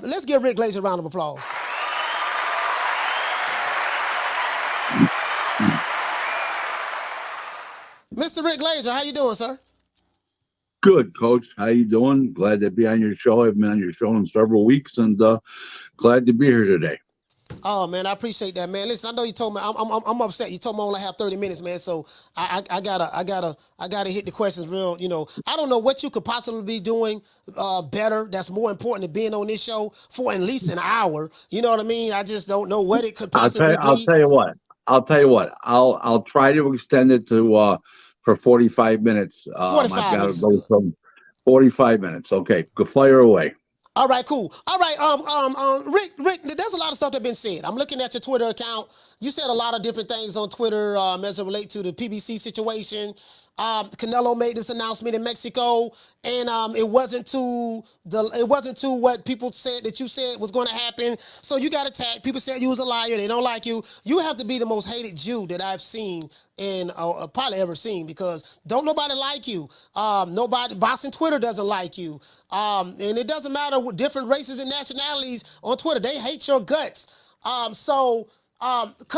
let's give Rick Glaser a round of applause. Mr. Rick Glaser, how you doing, sir? Good, Coach. How you doing? Glad to be on your show. I've been on your show in several weeks, and glad to be here today. Oh man, I appreciate that, man. Listen, I know you told me I'm upset. You told me I only have 30 minutes, man. So I gotta hit the questions real. You know, I don't know what you could possibly be doing better. That's more important than being on this show for at least an hour. You know what I mean? I just don't know what it could possibly be. I'll tell you what. I'll try to extend it to for 45 minutes. 45 minutes. Go from 45 minutes. Okay, go fire away. All right, cool. All right, Rick, there's a lot of stuff that's been said. I'm looking at your Twitter account. You said a lot of different things on Twitter as it relates to the PBC situation. Canelo made this announcement in Mexico, and it wasn't to what people said that you said was going to happen. So you got attacked. People said you was a liar. They don't like you. You have to be the most hated Jew that I've seen and probably ever seen, because don't nobody like you. Nobody, Boston Twitter doesn't like you. And it doesn't matter what different races and nationalities on Twitter. They hate your guts. Come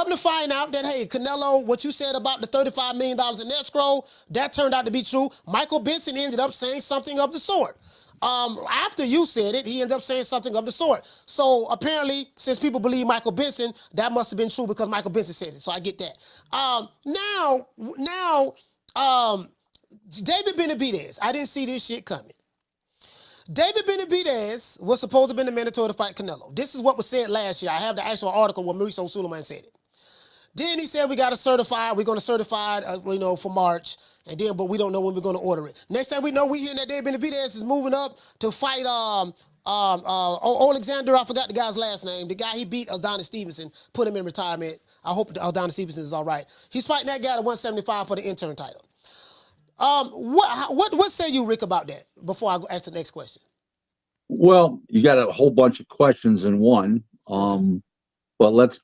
to find out that, hey, Canelo, what you said about the $35 million in escrow, that turned out to be true. Michael Benson ended up saying something of the sort. After you said it, he ended up saying something of the sort. So apparently, since people believe Michael Benson, that must have been true because Michael Benson said it. So I get that. David Benavidez, I didn't see this shit coming. David Benavidez was supposed to have been the mandatory to fight Canelo. This is what was said last year. I have the actual article where Mauricio Sulaiman said it. Then he said we got to certify. We're going to certify, for March, but we don't know when we're going to order it. Next time we know, we hear that David Benavidez is moving up to fight Alexander. I forgot the guy's last name. The guy he beat, Adonis Stevenson, put him in retirement. I hope Adonis Stevenson is all right. He's fighting that guy at 175 for the interim title. What say you, Rick, about that before I ask the next question? Well, you got a whole bunch of questions in one. But let's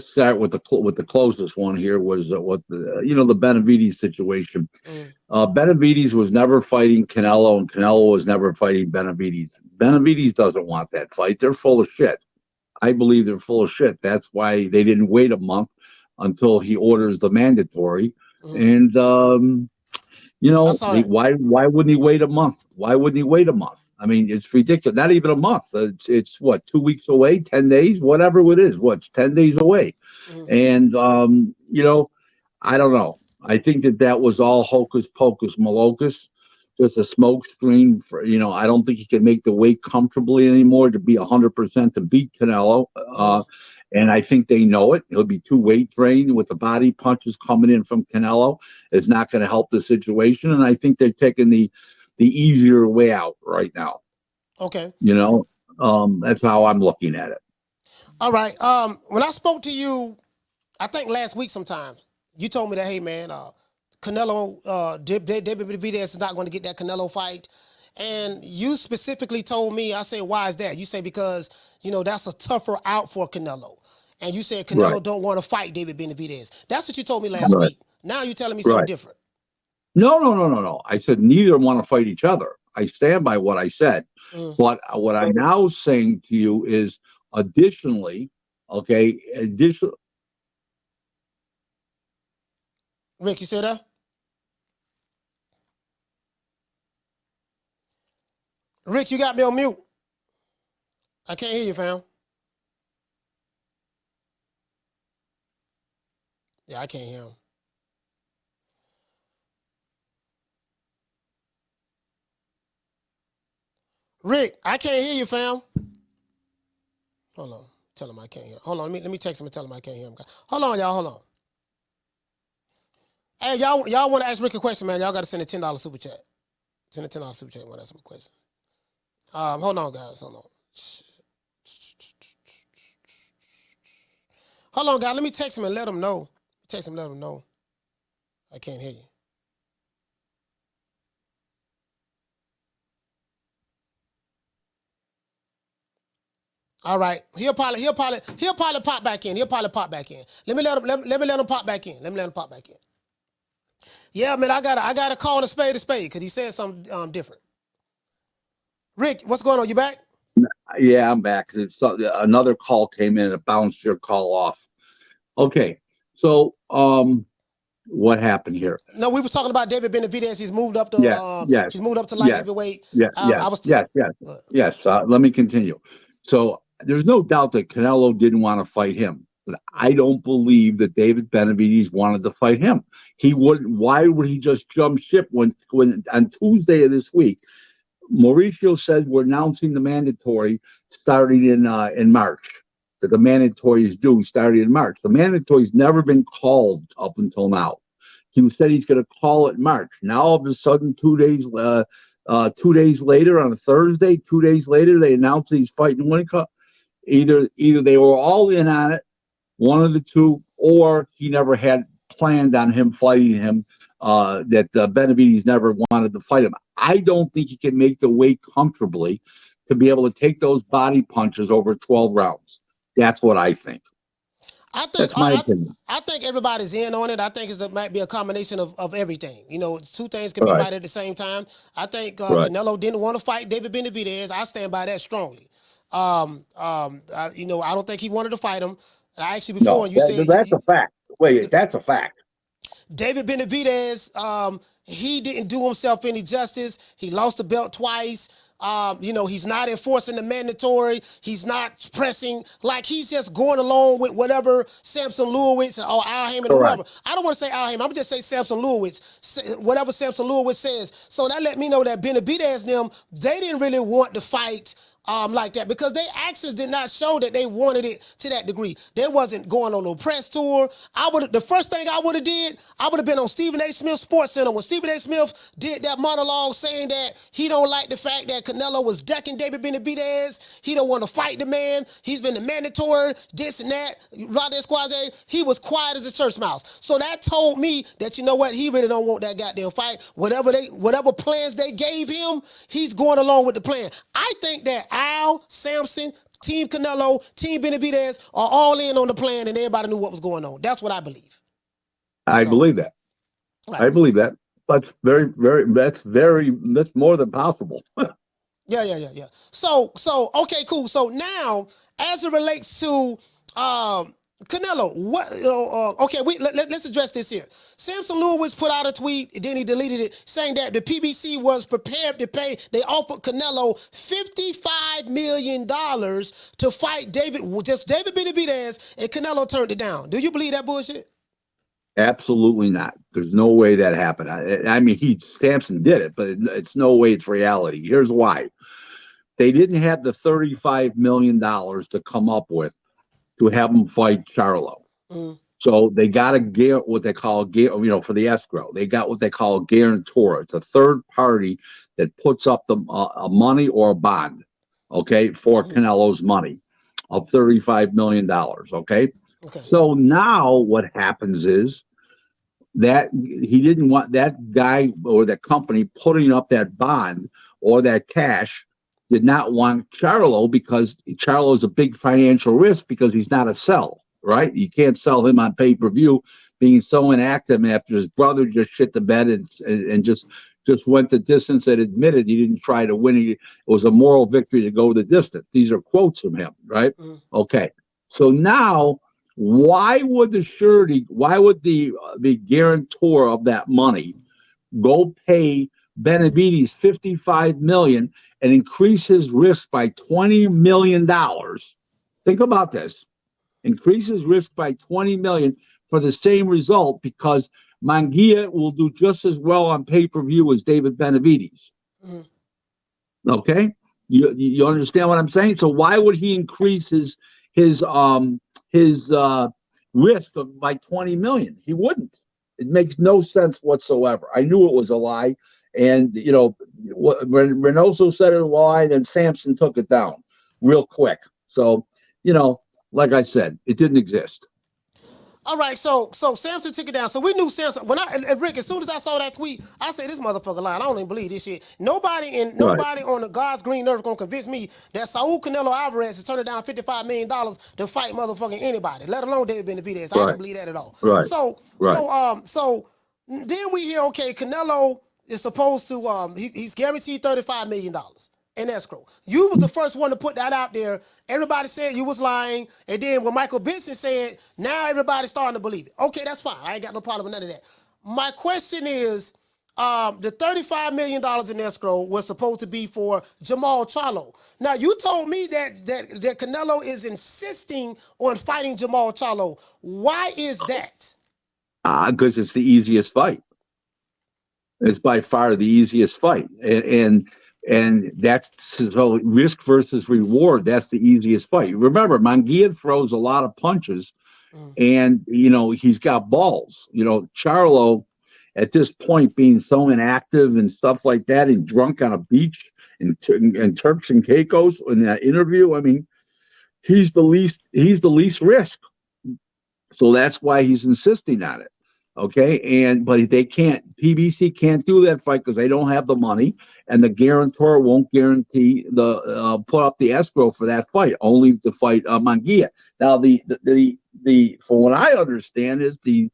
start with the closest one here was the Benavidez situation. Benavidez was never fighting Canelo, and Canelo was never fighting Benavidez. Benavidez doesn't want that fight. They're full of shit. I believe they're full of shit. That's why they didn't wait a month until he orders the mandatory. And why wouldn't he wait a month? Why wouldn't he wait a month? I mean, it's ridiculous. Not even a month. It's what, 2 weeks away, 10 days, whatever it is. What's 10 days away? And, I don't know. I think that was all hocus pocus malocus, just a smoke screen for, I don't think he can make the weight comfortably anymore to be 100% to beat Canelo. And I think they know it. He'll be too weight drained with the body punches coming in from Canelo. It's not going to help the situation. And I think they're taking the easier way out right now. Okay. That's how I'm looking at it. All right. When I spoke to you, I think last week sometimes, you told me that, hey, man, Canelo, David Benavidez is not going to get that Canelo fight. And you specifically told me, I said, why is that? You say, because, that's a tougher out for Canelo. And you said Canelo don't want to fight David Benavidez. That's what you told me last week. Now you're telling me something different. No. I said neither want to fight each other. I stand by what I said. But what I'm now saying to you is additionally. Rick, you still there? Rick, you got me on mute. I can't hear you, fam. Yeah, I can't hear him. Rick, I can't hear you, fam. Hold on. Tell him I can't hear him. Hold on. Let me text him and tell him I can't hear him. Hold on, y'all. Hold on. Hey, y'all want to ask Rick a question, man? Y'all got to send a $10 super chat. Send a $10 super chat. Want to ask him a question? Hold on, guys. Hold on. Hold on, guys. Let me text him and let him know. Let him know. I can't hear you. All right. He'll probably pop back in. Let me let him pop back in. Yeah, man, I gotta call a spade because he said something different. Rick, what's going on? You back? Yeah, I'm back. Another call came in and it bounced your call off. Okay, so what happened here? No, we were talking about David Benavidez. He's moved up to Yeah, yes, he's moved up to light yes, heavyweight. yeah, I yes, was yes, yes, yes. Let me continue. So there's no doubt that Canelo didn't want to fight him, but I don't believe that David Benavidez wanted to fight him. He wouldn't. Why would he just jump ship when on Tuesday of this week, Mauricio said we're announcing the mandatory starting in March. That the mandatory is due starting in March. The mandatory's never been called up until now. He said he's going to call it March. Now all of a sudden, 2 days 2 days later on a Thursday, 2 days later they announced that he's fighting Winnicott. Either they were all in on it, one of the two, or he never had planned on him fighting him. That Benavidez never wanted to fight him. I don't think he can make the weight comfortably to be able to take those body punches over 12 rounds. That's what I think. That's my opinion. I think everybody's in on it. I think it might be a combination of everything. You know, two things can be right at the same time. I think Canelo didn't want to fight David Benavidez. I stand by that strongly. You know, I don't think he wanted to fight him. I actually before you said that's a fact. Wait, that's a fact. David Benavidez, he didn't do himself any justice. He lost the belt twice. You know, he's not enforcing the mandatory. He's not pressing. Like, he's just going along with whatever Samson Lewis or Al Haymon or whoever. I don't want to say Al Haymon. I'm going to just say Samson Lewis. Whatever Samson Lewis says. So that let me know that Benavidez them, they didn't really want to fight like that, because their actions did not show that they wanted it to that degree. They wasn't going on no press tour. The first thing I would have did, I would have been on Stephen A. Smith Sports Center when Stephen A. Smith did that monologue saying that he don't like the fact that Canelo was ducking David Benavidez. He don't want to fight the man. He's been the mandatory, this and that. He was quiet as a church mouse. So that told me that, you know what, he really don't want that goddamn fight. Whatever plans they gave him, he's going along with the plan. I think that Al, Samson, Team Canelo, Team Benavidez are all in on the plan, and everybody knew what was going on. That's what I believe. I believe that. Right. I believe that. That's that's more than possible. Yeah. So okay, cool. So now, as it relates to Canelo, what? Okay, let's address this here. Samson Lewis put out a tweet, then he deleted it, saying that the PBC was prepared to pay. They offered Canelo $55 million to fight David Benavidez, and Canelo turned it down. Do you believe that bullshit? Absolutely not. There's no way that happened. I mean, Samson did it, but it's no way it's reality. Here's why. They didn't have the $35 million to come up with to have him fight Charlo. So they got what they call, for the escrow. They got what they call a guarantor. It's a third party that puts up the money or a bond, okay, for Canelo's money of $35 million, okay? So now what happens is that he didn't want that guy or that company putting up that bond or that cash did not want Charlo, because Charlo is a big financial risk because he's not a sell, right? You can't sell him on pay-per-view, being so inactive after his brother just shit the bed and just went the distance and admitted he didn't try to win. It was a moral victory to go the distance. These are quotes from him, right? Okay. So now, why would the guarantor of that money go pay Benavidez $55 million and increase his risk by $20 million? Think about this. Increase his risk by $20 million for the same result, because Munguia will do just as well on pay-per-view as David Benavidez. Okay? You understand what I'm saying? So why would he increase his risk by $20 million? He wouldn't. It makes no sense whatsoever. I knew it was a lie. And, when Reynoso said it was a lie, then Samson took it down real quick. So, like I said, it didn't exist. All right, so Samson took it down. So we knew Samson. Rick, as soon as I saw that tweet, I said, this motherfucker lying. I don't even believe this shit. Nobody on the God's green earth gonna convince me that Saul Canelo Alvarez is turning down $55 million to fight motherfucking anybody, let alone David Benavidez. I don't believe that at all. Right. So then we hear, okay, Canelo is supposed to he's guaranteed $35 million. in escrow. You was the first one to put that out there. Everybody said you was lying. And then when Michael Benson said, now everybody's starting to believe it. Okay, that's fine. I ain't got no problem with none of that. My question is, the $35 million in escrow was supposed to be for Jermall Charlo. Now, you told me that Canelo is insisting on fighting Jermall Charlo. Why is that? Because it's the easiest fight. It's by far the easiest fight. And that's so risk versus reward. That's the easiest fight. Remember, Munguia throws a lot of punches, and he's got balls. Charlo, at this point, being so inactive and stuff like that, and drunk on a beach and Turks and Caicos in that interview. I mean, he's the least risk. So that's why he's insisting on it. Okay, but they can't. PBC can't do that fight because they don't have the money, and the guarantor won't guarantee the put up the escrow for that fight. Only to fight Munguia. Now, the from what I understand is the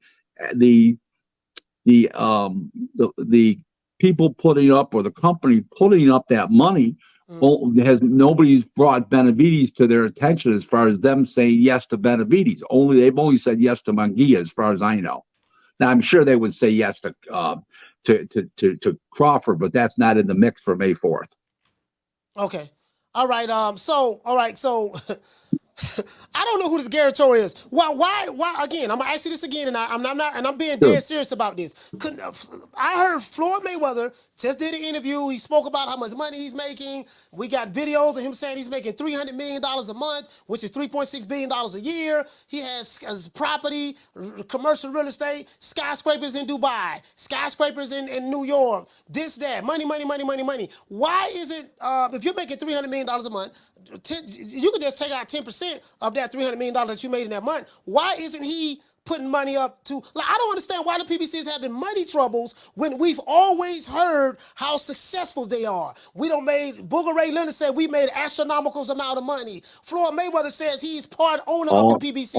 people putting up, or the company putting up that money, nobody's brought Benavidez to their attention as far as them saying yes to Benavidez. They've only said yes to Munguia as far as I know. Now, I'm sure they would say yes to Crawford, but that's not in the mix for May 4th. Okay. All right. So I don't know who this guarantor is. Why? Again, I'm gonna ask you this again, and I'm being dead serious about this. I heard Floyd Mayweather just did an interview. He spoke about how much money he's making. We got videos of him saying he's making $300 million a month, which is $3.6 billion a year. He has property, commercial real estate, skyscrapers in Dubai, skyscrapers in New York, this, that, money. Why is it, if you're making $300 million a month, you could just take out 10% of that $300 million that you made in that month. Why isn't he putting money up to, I don't understand why the PBC is having money troubles when we've always heard how successful they are. Booger Ray Leonard said we made astronomical amount of money. Floyd Mayweather says he's part owner of the PBC.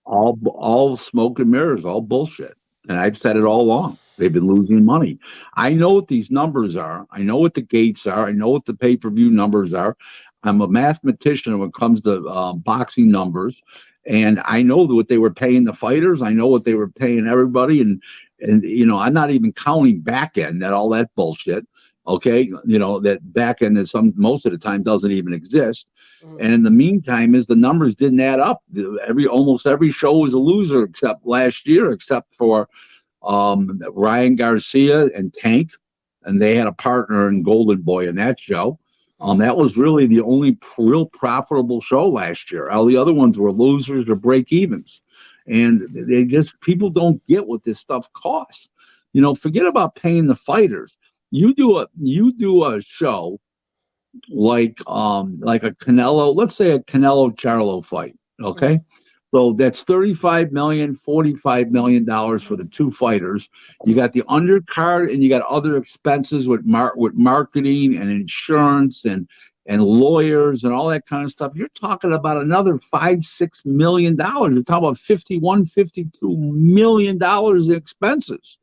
All smoke and mirrors, all bullshit. And I've said it all along. They've been losing money. I know what these numbers are. I know what the gates are. I know what the pay-per-view numbers are. I'm a mathematician when it comes to boxing numbers, and I know what they were paying the fighters. I know what they were paying everybody, and I'm not even counting back end, all that bullshit. Okay, that back end that most of the time doesn't even exist. And in the meantime, the numbers didn't add up. Almost every show was a loser except last year, except for Ryan Garcia and Tank, and they had a partner in Golden Boy in that show. That was really the only real profitable show last year. All the other ones were losers or break evens. And people don't get what this stuff costs. Forget about paying the fighters. You do a show like a Canelo, let's say a Canelo Charlo fight. Okay. So that's $35 million, $45 million for the two fighters. You got the undercard, and you got other expenses with marketing and insurance and lawyers and all that kind of stuff. You're talking about another $5-6 million. You're talking about $51-52 million in expenses.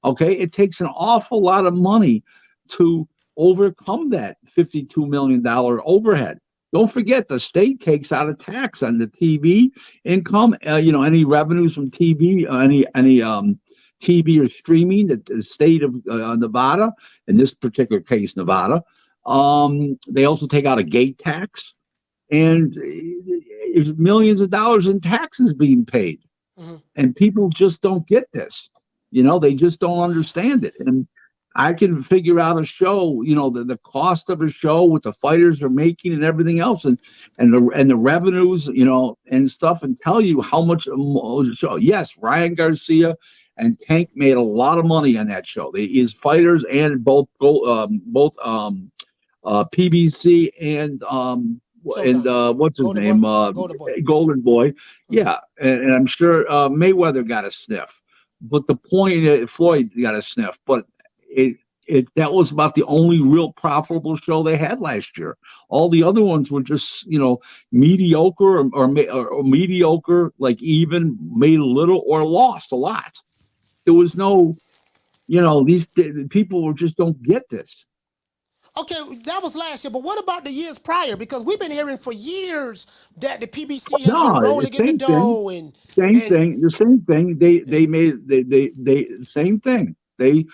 Okay, it takes an awful lot of money to overcome that $52 million overhead. Don't forget, the state takes out a tax on the TV income. Any revenues from TV, any TV or streaming. The state of Nevada, in this particular case, Nevada, they also take out a gate tax, and there's millions of dollars in taxes being paid, and people just don't get this. They just don't understand it. And I can figure out a show, the cost of a show, what the fighters are making and everything else, and the revenues, and stuff, and tell you how much a show. Yes, Ryan Garcia and Tank made a lot of money on that show. His fighters and both PBC and what's his name? Golden Boy. Yeah, and I'm sure Mayweather got a sniff. But the point, Floyd got a sniff, but that was about the only real profitable show they had last year. All the other ones were just, mediocre or mediocre, like even made a little or lost a lot. There was no, these people just don't get this. Okay, that was last year, but what about the years prior? Because we've been hearing for years that the PBC has been No, rolling in the same thing. dough Same and thing. The same thing. They same thing. They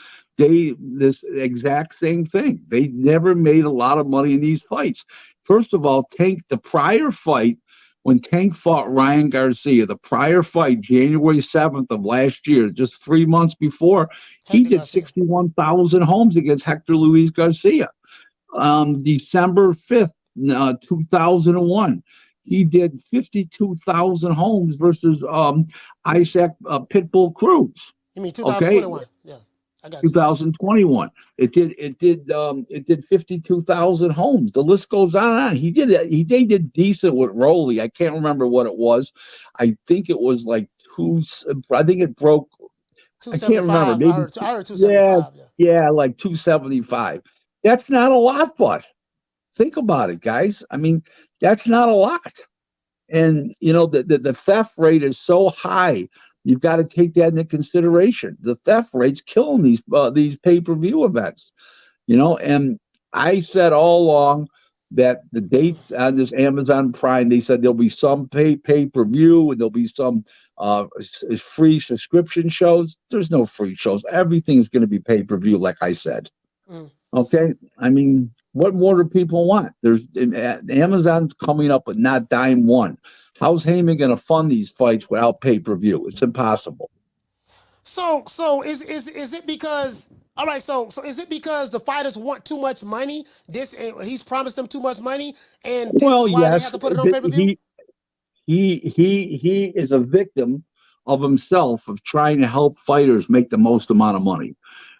this exact same thing. They never made a lot of money in these fights. First of all, Tank, the prior fight when Tank fought Ryan Garcia, the prior fight, January 7th of last year, just 3 months before, he Hector did Garcia. 61,000 homes against Hector Luis Garcia. December 5th, 2001. He did 52,000 homes versus Isaac Pitbull Cruz. You mean Okay, 2021? Yeah, I got you. 2021. It did 52,000 homes. The list goes on and on. They did decent with Rolly. I can't remember what it was. I think it was like two. I think it broke. I can't remember. 275. Maybe I heard yeah, 275. Yeah. yeah, like 275. That's not a lot, but think about it, guys. I mean, that's not a lot. And you know, the theft rate is so high. You've got to take that into consideration. The theft rate's killing these pay-per-view events. You know, and I said all along that the dates on this Amazon Prime, they said there'll be some pay-per-view and there'll be some free subscription shows. There's no free shows. Everything's going to be pay-per-view, like I said. Mm. Okay, I mean, what more do people want? There's Amazon's coming up with not dime one. How's Haymon going to fund these fights without pay-per-view? It's impossible. So is it because? All right, so is it because the fighters want too much money? He's promised them too much money, and this Well, is why they have yes, to put it on pay per view. He is a victim of himself of trying to help fighters make the most amount of money.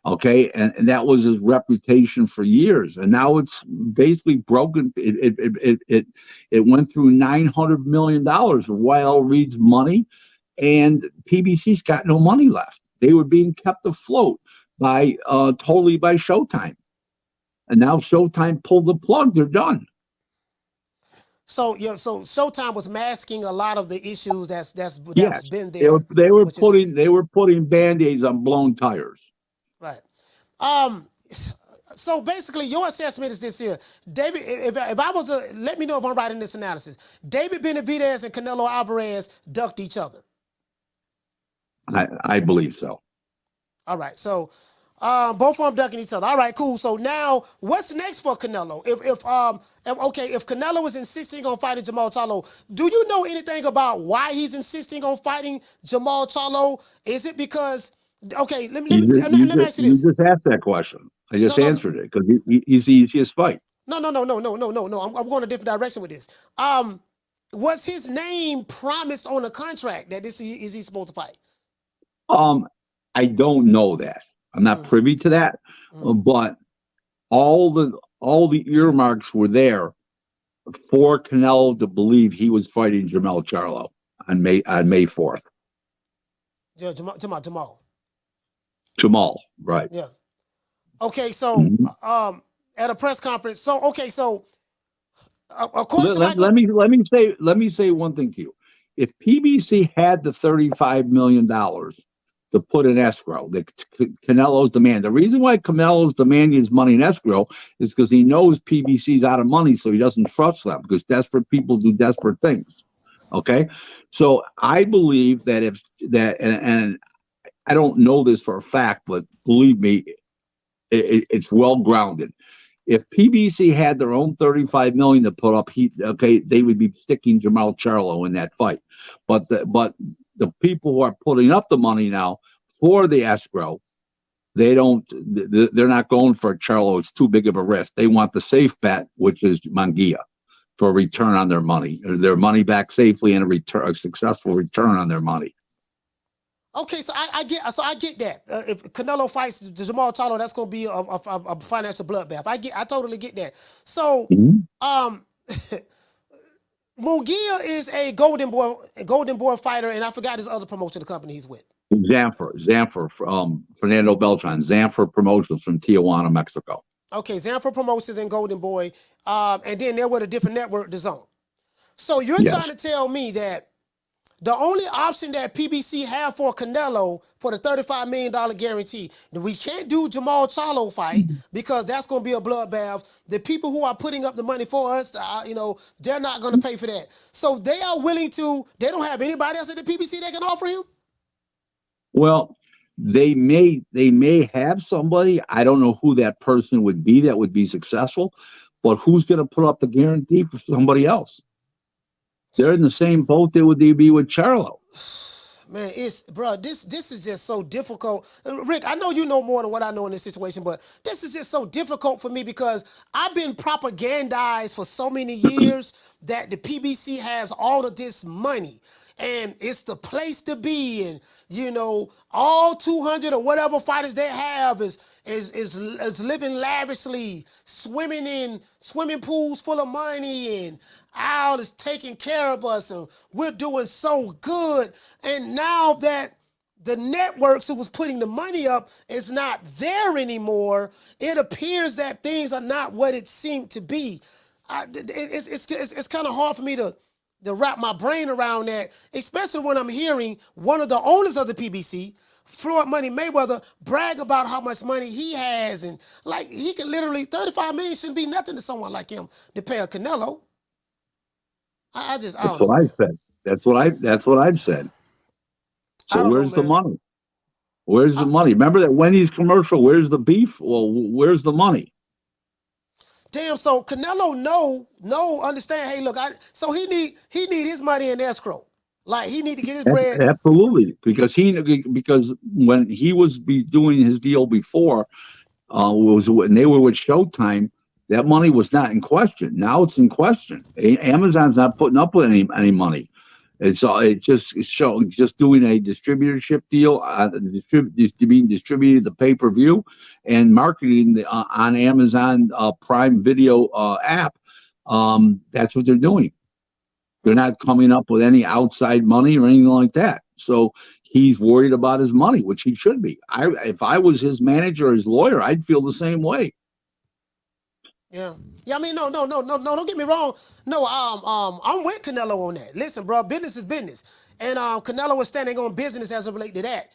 Okay, and that was his reputation for years, and now it's basically broken. It went through $900 million of YL Reed's money, and PBC's got no money left. They were being kept afloat totally by Showtime, and now Showtime pulled the plug. They're done. So so Showtime was masking a lot of the issues that's Yes, been there. they were putting band-aids on blown tires. Right. So basically, your assessment is this here, David. If I was let me know if I'm right in this analysis. David Benavidez and Canelo Alvarez ducked each other. I believe so. All right. So both of them ducking each other. All right, cool. So now, what's next for Canelo? If Canelo is insisting on fighting Jermall Charlo, do you know anything about why he's insisting on fighting Jermall Charlo? Is it because? Okay, let me ask you this. You just asked that question. I just answered it because he's the easiest fight. No. I'm going a different direction with this. Was his name promised on the contract that is he supposed to fight? I don't know that. I'm not privy to that, but all the earmarks were there for Canelo to believe he was fighting Jermall Charlo on May 4th. Jermall, right? Yeah. Okay, so at a press conference, so according to Michael, let me say one thing to you. If PBC had the $35 million to put in escrow, Canelo's demand. The reason why Canelo's demanding his money in escrow is because he knows PBC's out of money, so he doesn't trust them because desperate people do desperate things. Okay, so I believe that and I don't know this for a fact, but believe me, it's well grounded. If PBC had their own $35 million to put up, they would be sticking Jermall Charlo in that fight. But the people who are putting up the money now for the escrow, they're not going for Charlo. It's too big of a risk. They want the safe bet, which is Munguia, for a return on their money back safely, and a successful return on their money. Okay, so I get that. If Canelo fights Jermall Charlo, that's going to be a financial bloodbath. I totally get that. So, Munguia is a Golden Boy fighter, and I forgot his other promotion, the company he's with. Zanfer, Fernando Beltran, Zanfer Promotions from Tijuana, Mexico. Okay, Zanfer Promotions and Golden Boy, and then they're with a different network, DAZN. So you're trying to tell me that The only option that PBC have for Canelo for the $35 million guarantee, we can't do Jermall Charlo fight because that's going to be a bloodbath. The people who are putting up the money for us, they're not going to pay for that. So they are willing to. They don't have anybody else at the PBC that can offer him. Well, they may have somebody. I don't know who that person would be successful, but who's going to put up the guarantee for somebody else? They're in the same boat they would be with Charlo. Man, this is just so difficult. Rick, I know you know more than what I know in this situation, but this is just so difficult for me because I've been propagandized for so many years that the PBC has all of this money and it's the place to be, and all 200 or whatever fighters they have is living lavishly, swimming in swimming pools full of money, and Al is taking care of us, and we're doing so good. And now that the networks who was putting the money up is not there anymore, it appears that things are not what it seemed to be. It's kind of hard for me to wrap my brain around that, especially when I'm hearing one of the owners of the PBC, Floyd Money Mayweather, brag about how much money he has, and like he can literally $35 million shouldn't be nothing to someone like him to pay a Canelo. I don't know. What I said. That's what I've said. So where's the money? Where's the money? Remember that Wendy's commercial? Where's the beef? Well, where's the money? Damn. So Canelo, understand. Hey, look, so he need his money in escrow. Like he need to get his bread. Absolutely, because when he was doing his deal before, was when they were with Showtime. That money was not in question. Now it's in question. Amazon's not putting up with any money. It's just doing a distributorship deal, being distributed the pay-per-view, and marketing on Amazon Prime Video app. That's what they're doing. They're not coming up with any outside money or anything like that. So he's worried about his money, which he should be. If I was his manager or his lawyer, I'd feel the same way. Yeah. I mean, no. Don't get me wrong. No, I'm with Canelo on that. Listen, bro, business is business, and Canelo is standing on business as it relates to that.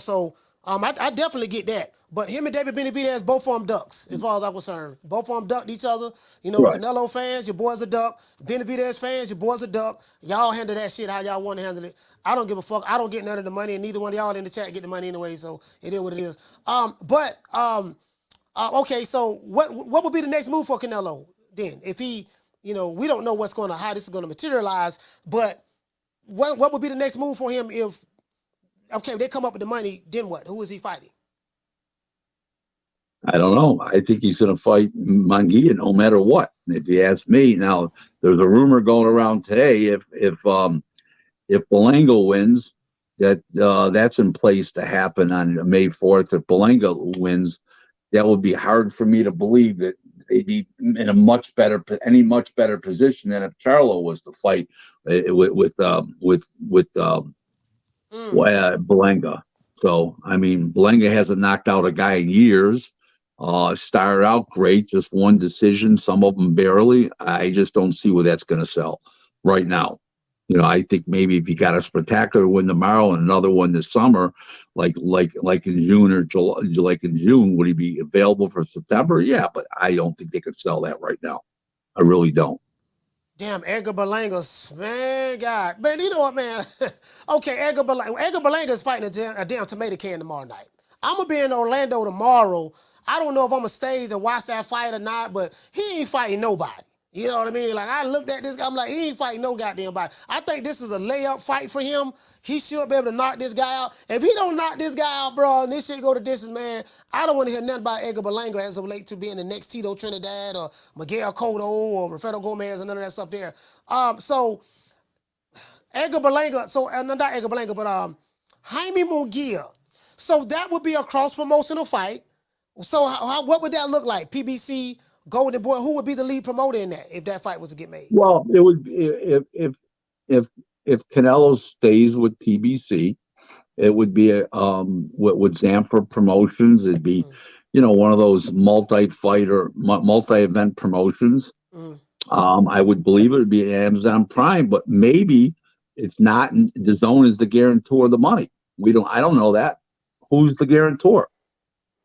So I definitely get that. But him and David Benavidez, both of them ducks, as far as I'm concerned. Both of them ducked each other. Right. Canelo fans, your boys a duck. Benavidez fans, your boys a duck. Y'all handle that shit how y'all want to handle it. I don't give a fuck. I don't get none of the money, and neither one of y'all in the chat get the money anyway. So it is what it is. Okay, so what would be the next move for Canelo then? If he, we don't know how this is going to materialize, but what would be the next move for him if, they come up with the money, then what? Who is he fighting? I don't know. I think he's going to fight Munguia no matter what. If you ask me, now there's a rumor going around today if Berlanga wins, that's in place to happen on May 4th. If Berlanga wins, that would be hard for me to believe that they'd be in any much better position than if Charlo was to fight with Berlanga. So I mean, Berlanga hasn't knocked out a guy in years. Started out great, just one decision, some of them barely. I just don't see where that's going to sell right now. I think maybe if you got a spectacular win tomorrow and another one this summer, like in June or July, like in June, would he be available for September? Yeah, but I don't think they could sell that right now. I really don't. Damn, Edgar Berlanga, man, God, man, you know what, man? Okay, Edgar Berlanga is fighting a damn tomato can tomorrow night. I'm gonna be in Orlando tomorrow. I don't know if I'm gonna stay to watch that fight or not, but he ain't fighting nobody. You know what I mean? Like, I looked at this guy, I'm like, he ain't fighting no goddamn body. I think this is a layup fight for him. He should be able to knock this guy out. If he don't knock this guy out, bro, and this shit go to distance, man, I don't want to hear nothing about Edgar Berlanga as it relates to being the next Tito Trinidad or Miguel Cotto or Rafael Gomez and none of that stuff there. So, Edgar Berlanga, not Edgar Berlanga, but Jaime Munguia. So, that would be a cross-promotional fight. So, what would that look like? PBC, Golden Boy, who would be the lead promoter in that if that fight was to get made? Well, it would if Canelo stays with PBC, it would be with Zamfir Promotions. It'd be, one of those multi-event promotions. I would believe it would be an Amazon Prime, but maybe It's not. The zone is the guarantor of the money. I don't know that. Who's the guarantor?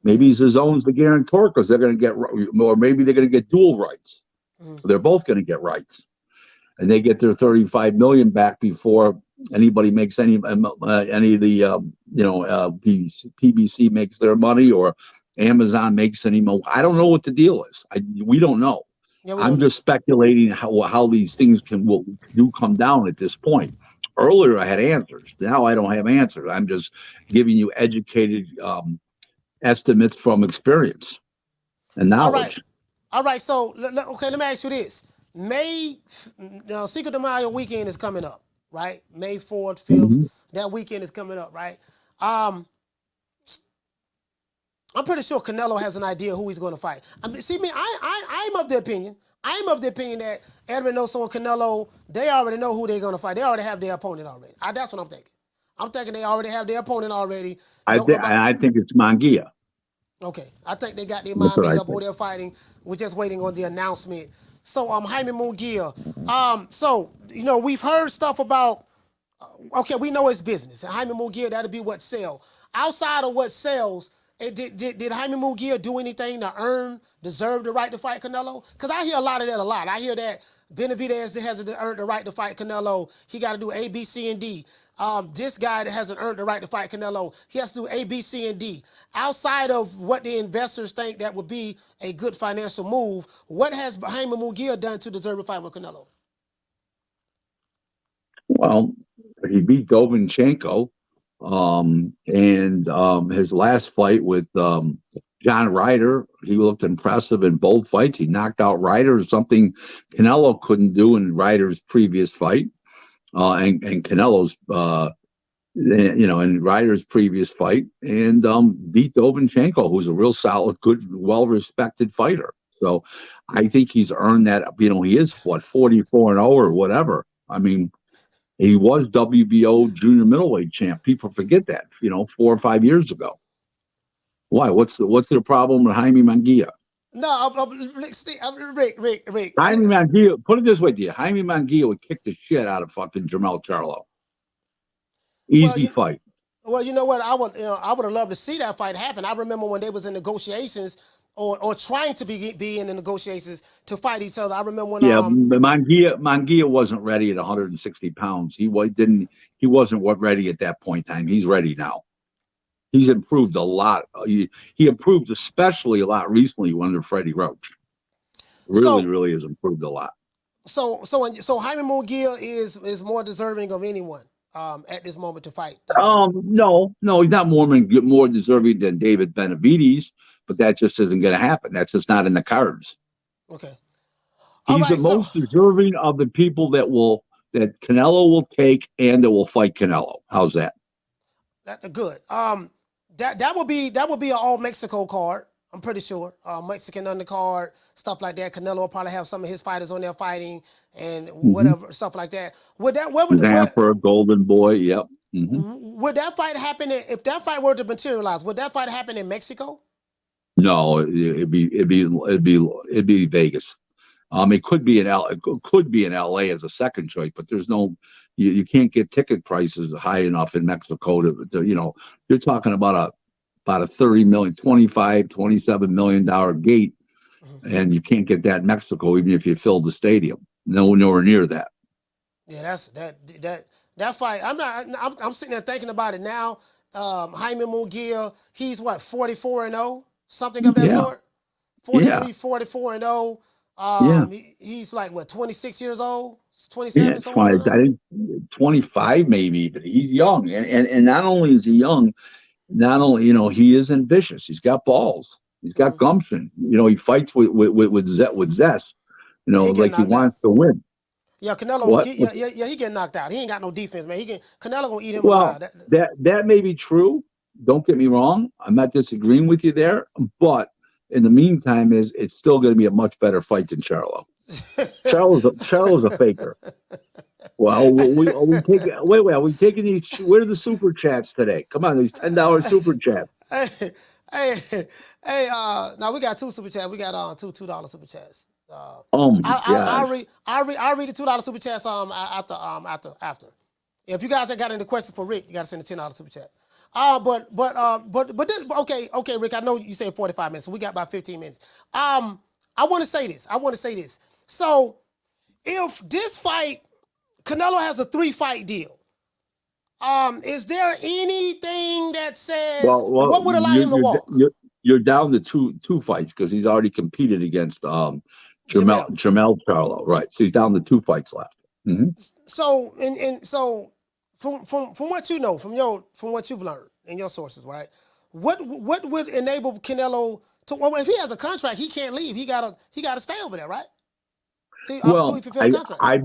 Maybe the zone's the guarantor because they're going to get, or maybe they're going to get dual rights. They're both going to get rights, and they get their 35 million back before anybody makes any of the PBC makes their money or Amazon makes any more. I don't know what the deal is. We don't know. Yeah, I'm just speculating how these things do come down at this point. Earlier, I had answers. Now I don't have answers. I'm just giving you educated estimates from experience and knowledge. All right. So, okay, let me ask you this. Cinco de Mayo weekend is coming up, right? May 4th, 5th, that weekend is coming up, right? I'm pretty sure Canelo has an idea who he's going to fight. I'm of the opinion that everybody knows someone Canelo, they already know who they're going to fight. They already have their opponent already. That's what I'm thinking. I'm thinking they already have their opponent already. I think it's Munguia. Okay. I think they got their mind made up who they're fighting. We're just waiting on the announcement. So, Jaime Munguia. So, we've heard stuff about, okay, we know it's business. And Jaime Munguia, that'll be what sells. Outside of what sells, did Jaime Munguia do anything to deserve the right to fight Canelo? Because I hear a lot of that a lot. I hear that Benavidez hasn't earned the right to fight Canelo. He got to do A, B, C, and D. This guy that hasn't earned the right to fight Canelo, he has to do A, B, C, and D. Outside of what the investors think that would be a good financial move, what has Jaime Munguia done to deserve a fight with Canelo? Well, he beat Dovinchenko, and his last fight with John Ryder, he looked impressive in both fights. He knocked out Ryder, something Canelo couldn't do in Ryder's previous fight. And Canelo's, in Ryder's previous fight, and beat Dovinchenko, who's a real solid, good, well-respected fighter. So I think he's earned that. He is 44-0 or whatever. I mean, he was WBO junior middleweight champ. People forget that, 4 or 5 years ago. Why? What's the problem with Jaime Munguia? No, Rick. Jaime Munguia, put it this way, dear. Jaime Munguia would kick the shit out of fucking Jermall Charlo. Easy fight. Well, you know what? I would have loved to see that fight happen. I remember when they was in negotiations or trying to be in the negotiations to fight each other. I remember when Munguia wasn't ready at 160 pounds. He wasn't ready at that point in time. He's ready now. He's improved a lot. He improved especially a lot recently under Freddie Roach. Really has improved a lot. So Jaime Munguia is more deserving of anyone at this moment to fight. No, he's not more deserving than David Benavidez, but that just isn't going to happen. That's just not in the cards. Okay. He's the most deserving of the people that Canelo will take and that will fight Canelo. How's that? That's good. That would be an all Mexico card. I'm pretty sure. Mexican undercard, stuff like that. Canelo will probably have some of his fighters on there fighting and whatever stuff like that. For a Golden Boy, yep. Mm-hmm. Would that fight happen if that fight were to materialize? Would that fight happen in Mexico? No, it'd be Vegas. It could be in LA as a second choice, but there's no. You can't get ticket prices high enough in Mexico to you're talking about a 30 million, 25, 27 $million gate, and you can't get that in Mexico even if you fill the stadium. Nowhere near that. Yeah, that's that fight. I'm sitting there thinking about it now. Jaime Munguia, he's what, 44-0, something of that sort. 43, 44-0. He's like what, 26 years old, 27. I think 25 maybe, but he's young, and not only is he young. Not only, he is ambitious. He's got balls. He's got gumption. He fights with zest. Like he wants to win. Yeah, Canelo. He getting knocked out. He ain't got no defense, man. Canelo gonna eat him alive. That may be true. Don't get me wrong. I'm not disagreeing with you there. But in the meantime, it's still going to be a much better fight than Charlo. Charlo's a faker. Well, are we taking these? Where are the super chats today? Come on, these $10 super chats. Hey, now we got 2 super chats. We got two $2 super chats. Oh my God. I'll read the $2 super chats after. If you guys have got any questions for Rick, you got to send a $10 super chat. Okay, Rick. I know you said 45 minutes, so we got about 15 minutes. I want to say this. So, if this fight, Canelo has a 3-fight deal. Is there anything that says what would allow him to walk? You're down to two fights because he's already competed against Jermall Charlo, right? So he's down to 2 fights left. Mm-hmm. So so from what you know, from what you've learned in your sources, right? What would enable Canelo to? Well, if he has a contract, he can't leave. He gotta stay over there, right? I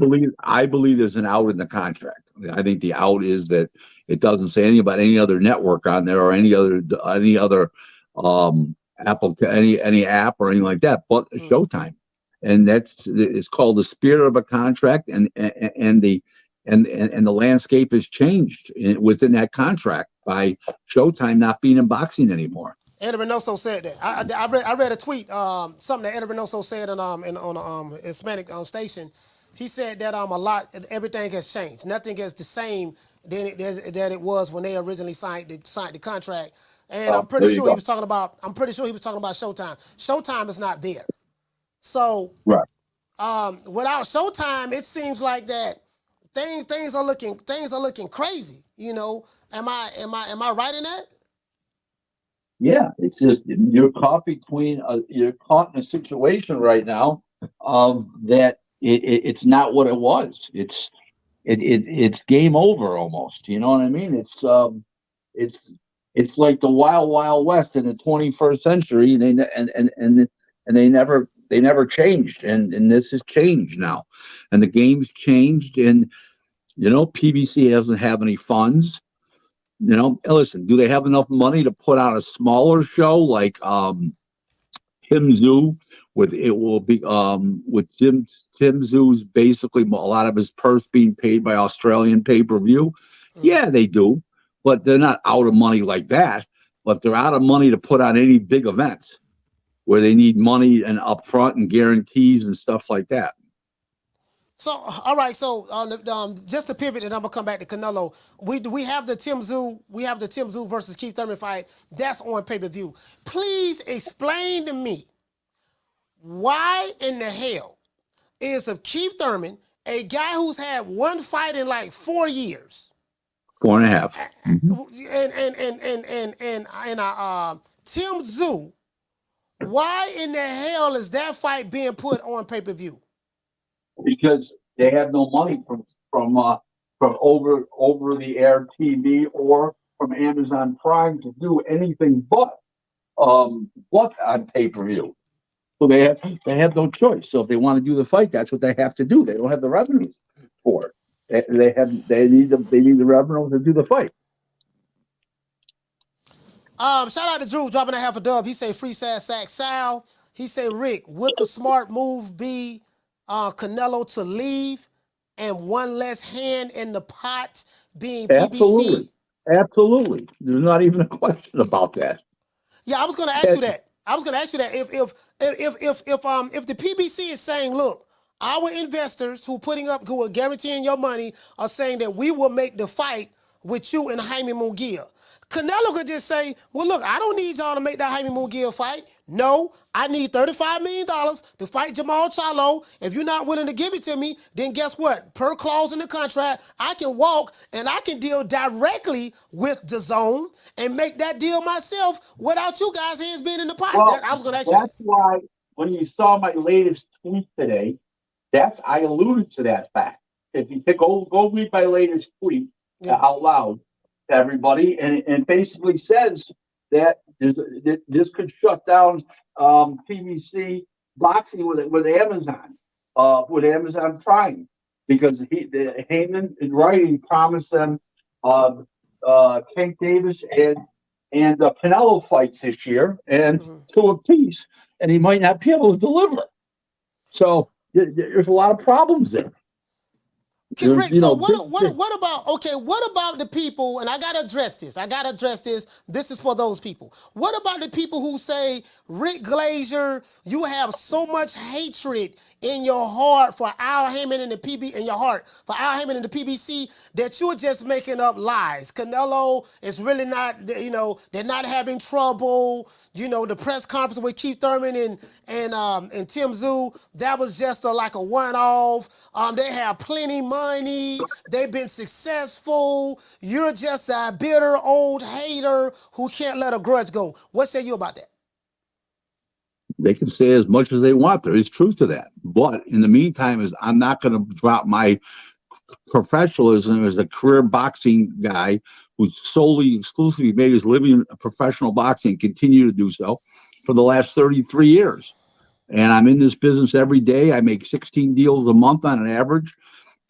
believe there's an out in the contract. I think the out is that it doesn't say anything about any other network on there or any other Apple to any app or anything like that, but Showtime, and it's called the spirit of a contract, and the landscape has changed within that contract by Showtime not being in boxing anymore. Edgar Reynoso said that. I read a tweet, something that Edgar Reynoso said on a Hispanic station. He said that everything has changed. Nothing is the same than it was when they originally signed the contract. And I'm pretty sure he was talking about Showtime. Showtime is not there. So right. Without Showtime, it seems like that things are looking crazy. You know, am I right in that? Yeah, it's just you're caught in a situation right now of that it's not what it was. It's game over almost. You know what I mean? It's like the wild west in the 21st century. And they never changed, and this has changed now, and the game's changed, and PBC doesn't have any funds. Listen, do they have enough money to put out a smaller show like Tszyu with Tim Tszyu's basically a lot of his purse being paid by Australian pay-per-view? Yeah, they do, but they're not out of money like that. But they're out of money to put on any big events where they need money and upfront and guarantees and stuff like that. So, all right. So, just to pivot, and I'm gonna come back to Canelo. We have the Tszyu versus Keith Thurman fight that's on pay-per-view. Please explain to me why in the hell is of Keith Thurman, a guy who's had one fight in like 4 years, 4.5, and Tszyu, why in the hell is that fight being put on pay-per-view? Because they have no money from over the air TV or from Amazon Prime to do anything but on pay-per-view. So they have no choice. So if they want to do the fight, that's what they have to do. They don't have the revenues for it. They need the revenue to do the fight. Shout out to Drew dropping a half a dub. He say free Sack Sal. He say Rick, would the smart move be Canelo to leave and one less hand in the pot being PBC? Absolutely. There's not even a question about that. Yeah, I was going to ask you that. If the PBC is saying, look, our investors who are guaranteeing your money are saying that we will make the fight with you and Jaime Munguia. Canelo could just say, well, look, I don't need y'all to make that Jaime Munguia fight. No, I need $35 million to fight Jermall Charlo. If you're not willing to give it to me, then guess what? Per clause in the contract, I can walk and I can deal directly with DAZN and make that deal myself without you guys' hands being in the pot. Well, I was going to ask you that's why when you saw my latest tweet today, I alluded to that fact. If you go read my latest tweet out loud to everybody, and basically says that this could shut down PBC boxing with Amazon Prime, because Haymon in writing promised them Tank Davis and Canelo fights this year, and 2 apiece, and he might not be able to deliver. So there's a lot of problems there. Rick, You so know, what about, okay, what about the people, and I got to address this. This is for those people. What about the people who say, Rick Glaser, you have so much hatred in your heart for Al Haymon and the PBC that you're just making up lies. Canelo is really not, they're not having trouble. The press conference with Keith Thurman and Tszyu, that was just like a one-off. They have plenty money. They've been successful. You're just a bitter old hater who can't let a grudge go. What say you about that? they can say as much as they want. There is truth to that. But in the meantime, I'm not going to drop my professionalism as a career boxing guy who's exclusively made his living in professional boxing and continue to do so for the last 33 years. And I'm in this business every day. I make 16 deals a month on an average.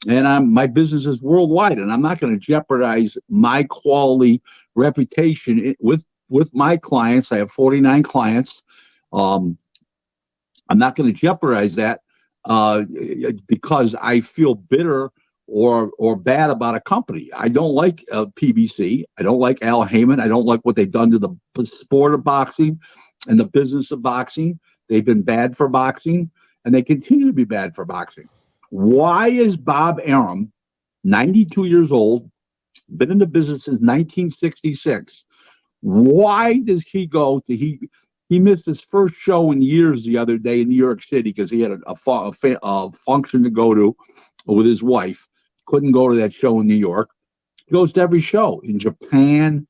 And my business is worldwide. And I'm not going to jeopardize my quality reputation with my clients. I have 49 clients. I'm not going to jeopardize that because I feel bitter or bad about a company. I don't like PBC. I don't like Al Haymon. I don't like what they've done to the sport of boxing and the business of boxing. They've been bad for boxing, and they continue to be bad for boxing. Why is Bob Arum, 92 years old, been in the business since 1966? Why does he go to he missed his first show in years the other day in New York City because he had a function to go to with his wife. Couldn't go to that show in New York. He goes to every show in Japan,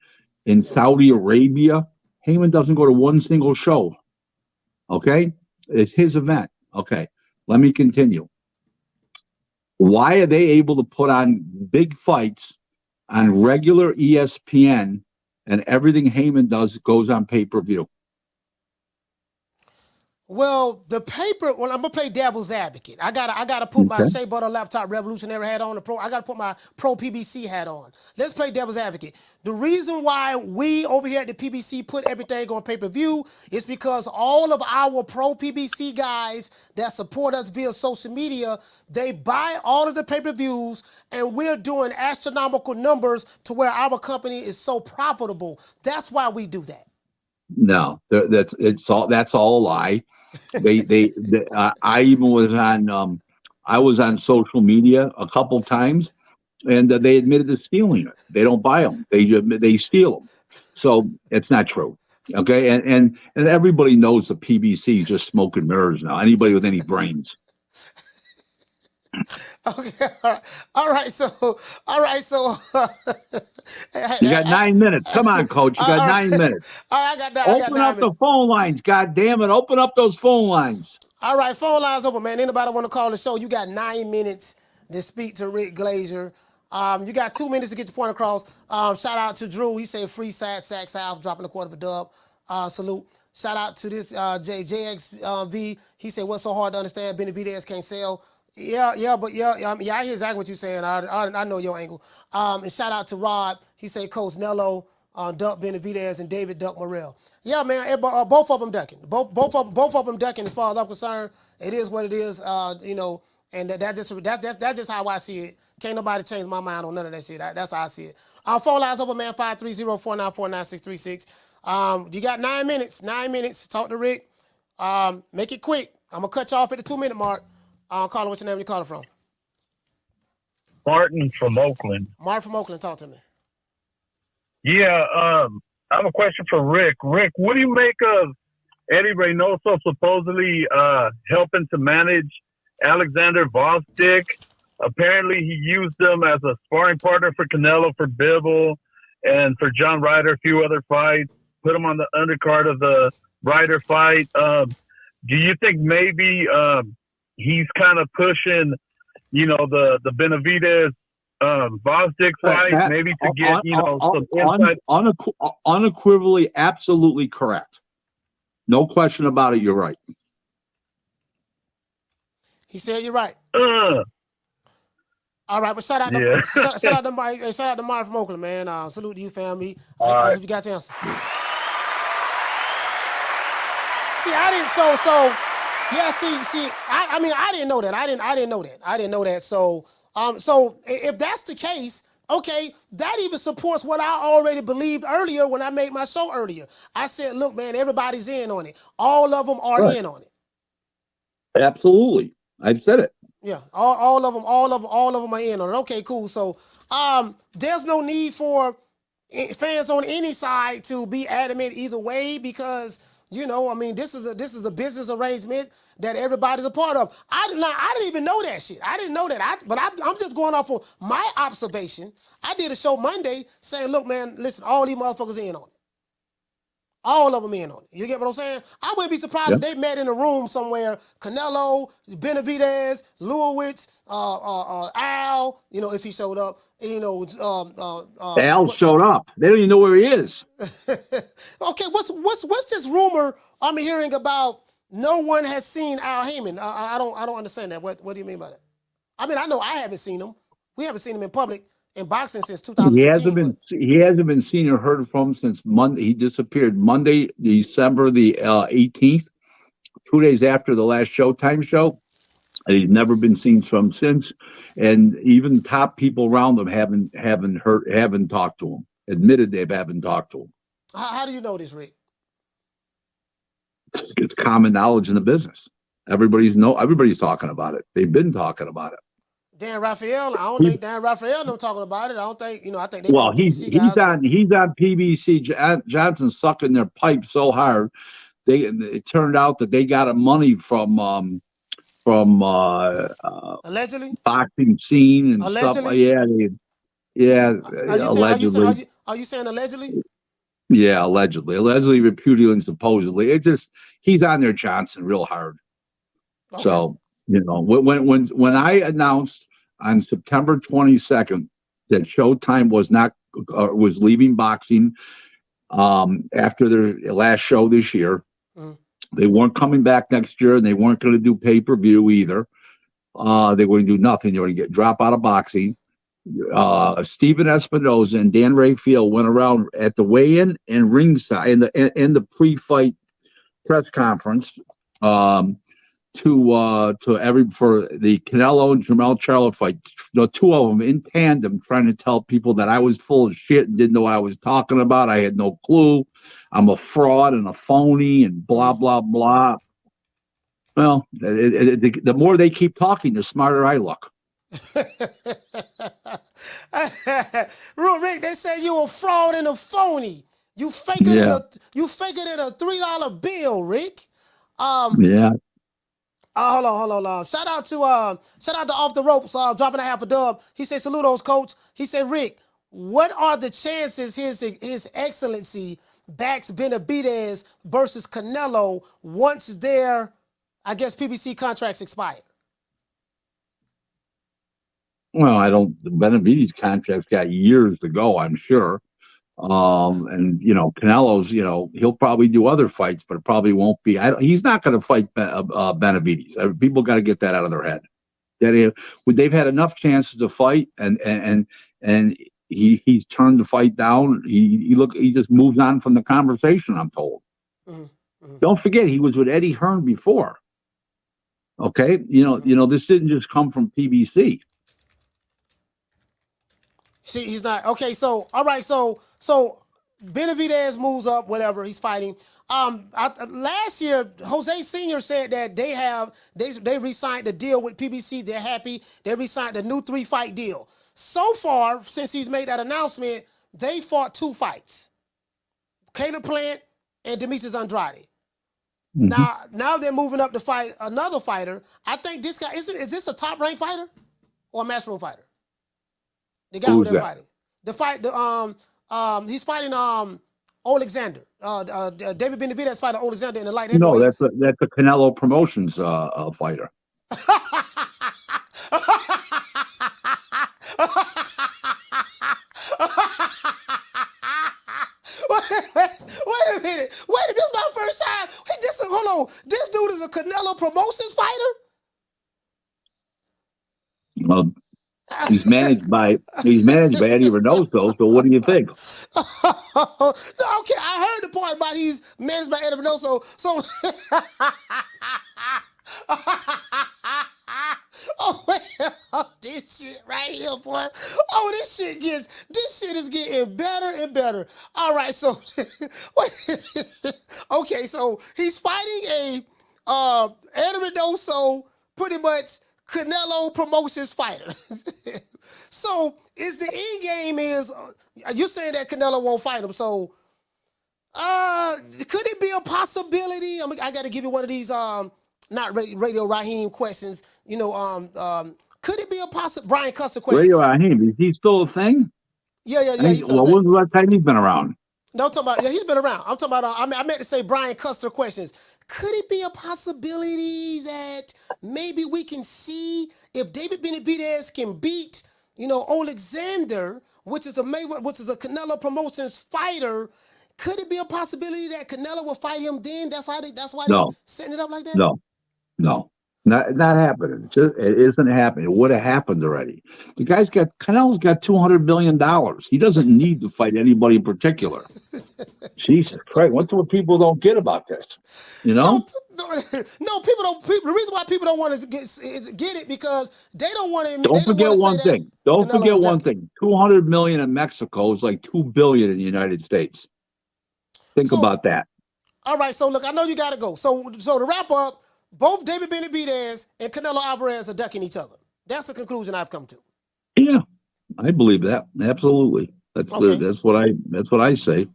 in Saudi Arabia. Haymon doesn't go to one single show. Okay? It's his event. Okay. Let me continue. Why are they able to put on big fights on regular ESPN and everything Haymon does goes on pay-per-view? Well, I'm gonna play devil's advocate. I gotta put my Shea Butter Laptop Revolutionary hat on. I gotta put my Pro PBC hat on. Let's play devil's advocate. The reason why we over here at the PBC put everything on pay-per-view is because all of our Pro PBC guys that support us via social media, they buy all of the pay-per-views, and we're doing astronomical numbers to where our company is so profitable. That's why we do that. No, that's all a lie. I even was on I was on social media a couple times, and they admitted to stealing it. They don't buy them; they steal them. So it's not true. Okay, and everybody knows the PBC is just smoke and mirrors now. Anybody with any brains. Okay, all right. So you got 9 minutes. Come on, coach. You got 9 minutes. I got that. Open up the phone lines. God damn it! Open up those phone lines. All right, phone lines open, man. Anybody want to call the show? You got 9 minutes to speak to Rick Glaser. You got 2 minutes to get your point across. Shout out to Drew. He said free Sack South, dropping a quarter of a dub. Salute. Shout out to this JXV. He said, what's so hard to understand? Benavidez can't sell. Yeah, I hear exactly what you're saying. I know your angle. And shout out to Rod. He said Coach Nello duck Benavidez and David duck Morrell. Yeah, man, both of them ducking. Both of them ducking as far as I'm concerned. It is what it is, and that's just how I see it. Can't nobody change my mind on none of that shit. That's how I see it. Phone lines open, man, 530-494-9636. You got 9 minutes. 9 minutes. Talk to Rick. Make it quick. I'm going to cut you off at the 2-minute mark. Caller, what's your name? You calling from? Martin from Oakland. Martin from Oakland, talk to me. Yeah, I have a question for Rick. Rick, what do you make of Eddie Reynoso supposedly helping to manage Alexander Vostok? Apparently, he used them as a sparring partner for Canelo, for Bivol, and for John Ryder, a few other fights. Put him on the undercard of the Ryder fight. Do you think maybe he's kind of pushing, the Benavidez Vostok fight, maybe to get, some insight? Unequivocally, absolutely correct. No question about it. You're right. He said you're right. All right, but shout out to Martin from Oakland, man. Salute to you, family. I hope you got the answer. See, I didn't. I didn't know that. I didn't know that. So So if that's the case, okay, that even supports what I already believed earlier when I made my show earlier. I said, look, man, everybody's in on it. All of them are Right. in on it. Absolutely. I've said it. Yeah, all of them are in on it. Okay, cool. So there's no need for fans on any side to be adamant either way because I mean this is a business arrangement that everybody's a part of. I didn't even know that shit. I didn't know that. But I'm just going off of my observation. I did a show Monday saying, look, man, listen, all these motherfuckers in on it. All of them in on it. You get what I'm saying? I wouldn't be surprised if they met in a room somewhere. Canelo, Benavidez, Lewis, Al. If he showed up. Al showed up. They don't even know where he is. Okay, what's this rumor I'm hearing about? No one has seen Al Haymon. I don't understand that. What do you mean by that? I mean, I know I haven't seen him. We haven't seen him in public in boxing since 2015. He hasn't been seen or heard from since Monday. He disappeared Monday, December the 18th, 2 days after the last Showtime show. And he's never been seen from since. And even top people around him haven't talked to him. Admitted they haven't talked to him. How do you know this, Rick? It's common knowledge in the business. Everybody's talking about it. They've been talking about it. Dan Raphael, I don't think Dan Raphael no talking about it. I don't think, I think they he's on PBC. Johnson's sucking their pipe so hard. It turned out that they got money from allegedly boxing scene and allegedly? Stuff. Allegedly. Are you saying allegedly? Yeah, allegedly, repudiating supposedly. He's on their Johnson real hard. Okay. So when I announced on September 22nd that Showtime was leaving boxing after their last show this year, they weren't coming back next year, and they weren't going to do pay-per-view either. They were going to do nothing. They were going to drop out of boxing. Steven Espinoza and Dan Rayfield went around at the weigh-in and ringside in the pre-fight press conference for the Canelo and Jermall Charlo fight. The two of them in tandem, trying to tell people that I was full of shit and didn't know what I was talking about. I had no clue. I'm a fraud and a phony and blah blah blah. Well, the more they keep talking, the smarter I look. Rick, they say you a fraud and a phony. You faker than a $3 bill, Rick. Yeah. Hold on. Shout out to Off the Ropes, dropping a half a dub. He said, saludos, coach. He said, Rick, what are the chances his excellency backs Benavidez versus Canelo once their, I guess, PBC contracts expire? Well, Benavidez contract's got years to go, I'm sure. And Canelo's, he'll probably do other fights, but it probably won't be. He's not going to fight Benavidez. People got to get that out of their head. They've had enough chances to fight, and he's turned the fight down. He just moves on from the conversation, I'm told. Mm-hmm. Don't forget, he was with Eddie Hearn before. Okay, this didn't just come from PBC. See, he's not okay. So, all right. So Benavidez moves up, whatever he's fighting. Last year, Jose Senior said that they re-signed the deal with PBC. They're happy. They re-signed the new 3-fight deal. So far, since he's made that announcement, they fought 2 fights: Caleb Plant and Demetrius Andrade. Mm-hmm. Now they're moving up to fight another fighter. I think this guy is this a top-ranked fighter or a matchroom fighter? The guy who they're fighting. He's fighting Alexander. David Benavidez fighting Alexander in the light heavyweight. No, that's a Canelo Promotions fighter. Wait a minute. This is my first time. Hold on. This dude is a Canelo Promotions fighter? Well, he's managed by Eddie Reynoso. So what do you think? Okay, I heard the part about he's managed by Eddie Reynoso. So Oh, this shit right here, boy. Oh, this shit is getting better and better. All right, so okay, so he's fighting a Edgar, pretty much Canelo Promotions fighter. So is the end game is you're saying that Canelo won't fight him? So could it be a possibility? I got to give you one of these not Radio Raheem questions. You know, could it be a possible Brian Custer question? Radio Raheem, is he still a thing? Yeah. Well, when's the last time he's been around? No, I'm talking about, yeah, he's been around. I'm talking about, I meant to say Brian Custer questions. Could it be a possibility that maybe we can see if David Benavidez can beat, you know, Alexander, which is a Canelo Promotions fighter? Could it be a possibility that Canelo will fight him then? That's why they're setting it up like that? No. Not happening. It isn't happening. It would have happened already. Canelo's got $200 million. He doesn't need to fight anybody in particular. Jesus Christ, what's what people don't get about this? You know? No, people don't. The reason why people don't want to get it because they don't want to. Don't forget one thing. Don't forget one thing. 200 million in Mexico is like 2 billion in the United States. Think about that. All right, so look, I know you got to go. So to wrap up, both David Benavidez and Canelo Alvarez are ducking each other. That's the conclusion I've come to. Yeah, I believe that. Absolutely. That's what I say.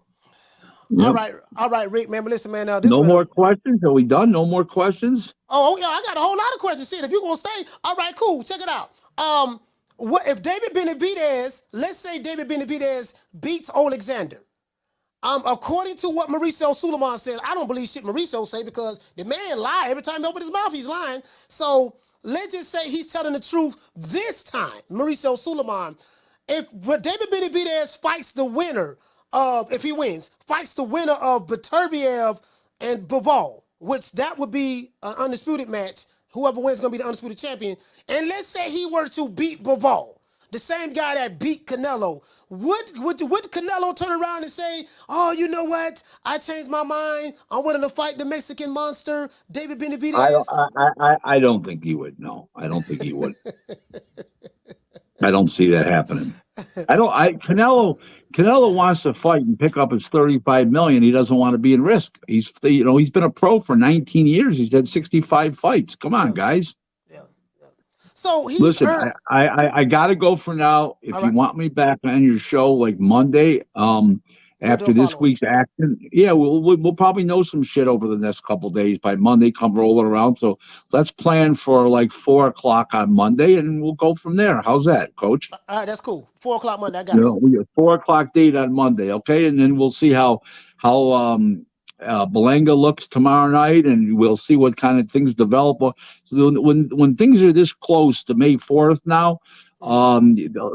Yep. All right, Rick, man. But listen, man. No more questions? Are we done? No more questions? Oh yeah, I got a whole lot of questions. Shit, if you're gonna stay, all right, cool. Check it out. What if David Benavidez? Let's say David Benavidez beats Alexander. According to what Mauricio Sulaiman says, I don't believe shit Mauricio say because the man lie every time he opens his mouth. He's lying. So let's just say he's telling the truth this time. Mauricio Sulaiman, if David Benavidez fights the winner of, if he wins, fights the winner of Beterbiev and Bivol, which that would be an undisputed match. Whoever wins is gonna be the undisputed champion. And let's say he were to beat Bivol, the same guy that beat Canelo. Would Canelo turn around and say, "Oh, you know what? I changed my mind. I'm willing to fight the Mexican monster, David Benavidez"? I don't think he would. No, I don't think he would. I don't see that happening. Canelo wants to fight and pick up his $35 million. He doesn't want to be in risk. He's been a pro for 19 years. He's had 65 fights. Come on, guys. So listen, I got to go for now. If you want me back on your show like Monday, after this week's action, yeah, we'll probably know some shit over the next couple of days. By Monday, come rolling around. So let's plan for like 4 o'clock on Monday, and we'll go from there. How's that, Coach? All right, that's cool. 4 o'clock Monday. I got you. We have 4 o'clock date on Monday, okay? And then we'll see how Berlanga looks tomorrow night, and we'll see what kind of things develop. So when things are this close to May 4th now,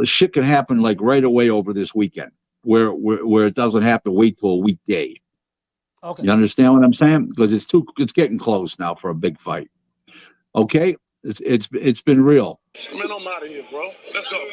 shit can happen like right away over this weekend, where it doesn't have to wait till a weekday. Okay, you understand what I'm saying? Because it's getting close now for a big fight. Okay, it's been real. Man, I'm out of here, bro. Let's go.